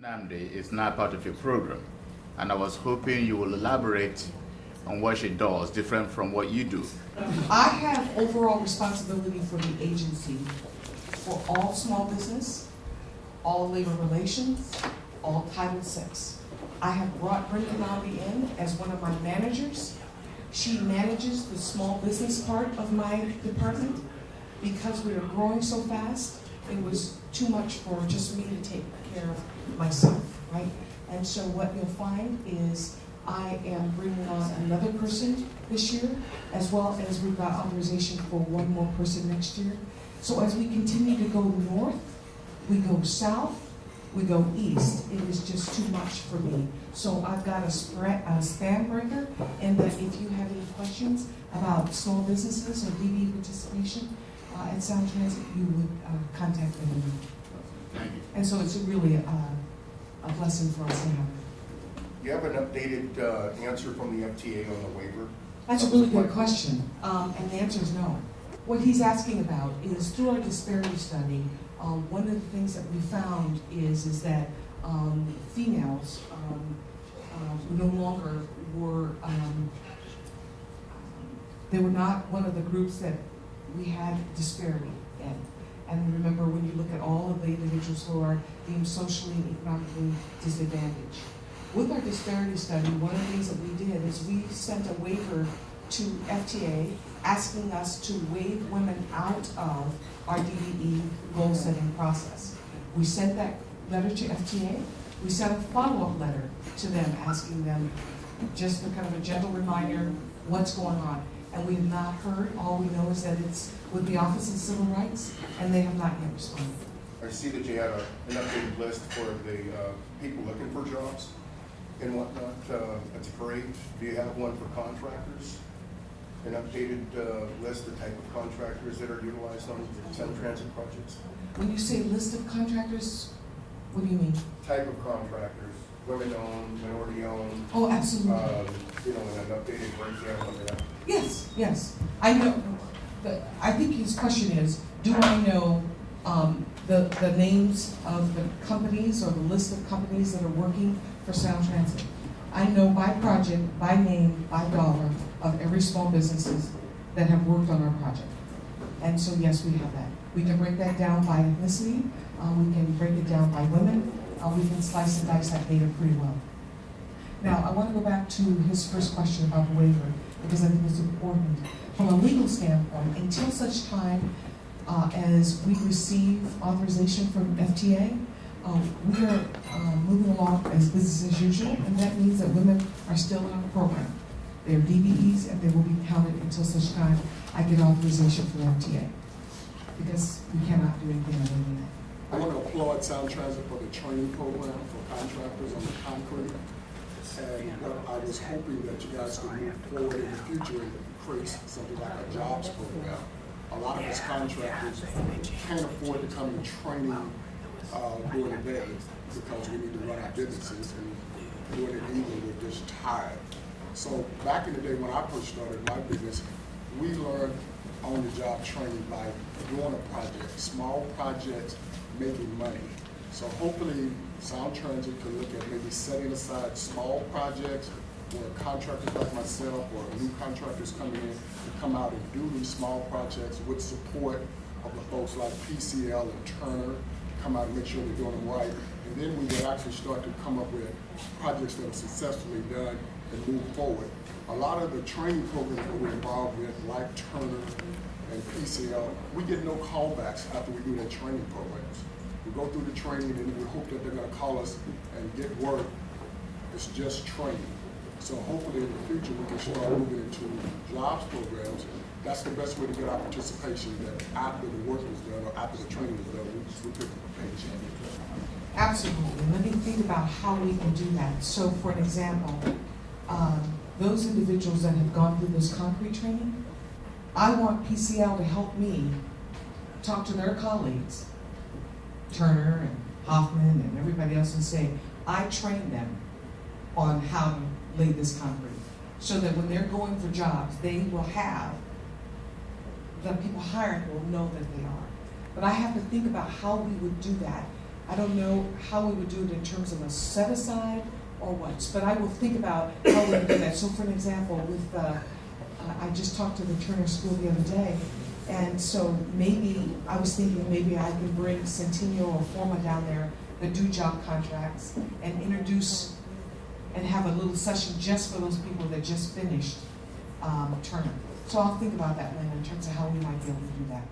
Namdi is not part of your program, and I was hoping you will elaborate on what she does different from what you do. I have overall responsibility for the agency for all small business, all labor relations, all Title VI. I have brought Brenda Namdi in as one of my managers. She manages the small business part of my department. Because we are growing so fast, it was too much for just me to take care of myself, right? And so what you'll find is I am bringing on another person this year, as well as we've got authorization for one more person next year. So as we continue to go north, we go south, we go east, it is just too much for me. So I've got a span breaker, and that if you have any questions about small businesses or DBE participation at Sound Transit, you would contact them. Thank you. And so it's really a blessing for us to have. You have an updated answer from the FTA on the waiver? That's a really good question, and the answer is no. What he's asking about is through our disparity study, one of the things that we found is that females no longer were, they were not one of the groups that we had disparity in. And remember, when you look at all of the individuals who are deemed socially and economically disadvantaged. With our disparity study, one of the things that we did is we sent a waiver to FTA asking us to waive women out of our DBE goal-setting process. We sent that letter to FTA. We sent a follow-up letter to them asking them just a kind of a gentle reminder, what's going on. And we have not heard. All we know is that it's with the Office of Civil Rights, and they have not yet responded. I see that you had an updated list for the people looking for jobs and whatnot. That's great. Do you have one for contractors? An updated list, the type of contractors that are utilized on Sound Transit projects? When you say list of contractors, what do you mean? Type of contractors, women-owned, minority-owned. Oh, absolutely. You know, an updated breakdown of that. Yes, yes. I know. I think his question is, do I know the names of the companies or the list of companies that are working for Sound Transit? I know by project, by name, by dollar of every small businesses that have worked on our project. And so yes, we have that. We can break that down by ethnicity. We can break it down by women. We can slice and dice that data pretty well. Now, I want to go back to his first question about the waiver, because I think it's important. From a legal standpoint, until such time as we receive authorization from FTA, we are moving along as business as usual, and that means that women are still in our program. They are DBEs, and they will be counted until such time I get authorization from FTA, because we cannot do anything other than that. I want to applaud Sound Transit for the training program for contractors on the concrete. And I was hoping that you guys could move forward in the future and create something like a jobs program. A lot of us contractors can't afford to come to training during the day because we need to run our businesses, and during the evening we're just tired. So back in the day when I first started my business, we learned on-the-job training by doing a project, small projects, making money. So hopefully Sound Transit can look at maybe setting aside small projects where contractors like myself or new contractors coming in to come out and do these small projects with support of the folks like PCL and Turner, come out and make sure they're doing them right. And then we would actually start to come up with projects that are successfully done and move forward. A lot of the training programs that we're involved with, like Turner and PCL, we get no callbacks after we do their training programs. We go through the training and we hope that they're going to call us and get work. It's just training. So hopefully in the future we can start moving into jobs programs. That's the best way to get our participation, that after the work is done or after the training is done, we pick up a paycheck. Absolutely. Let me think about how we can do that. So for an example, those individuals that have gone through this concrete training, I want PCL to help me talk to their colleagues, Turner and Hoffman and everybody else, and say, I trained them on how to lay this concrete, so that when they're going for jobs, they will have, the people hiring will know that they are. But I have to think about how we would do that I don't know how we would do it in terms of a set aside or what, but I will think about how we would do that. So for an example, with, I just talked to the Turner School the other day, and so maybe, I was thinking maybe I could bring Centennial or Forma down there that do job contracts and introduce and have a little session just for those people that just finished Turner. So I'll think about that, Lynn, in terms of how we might be able to do that.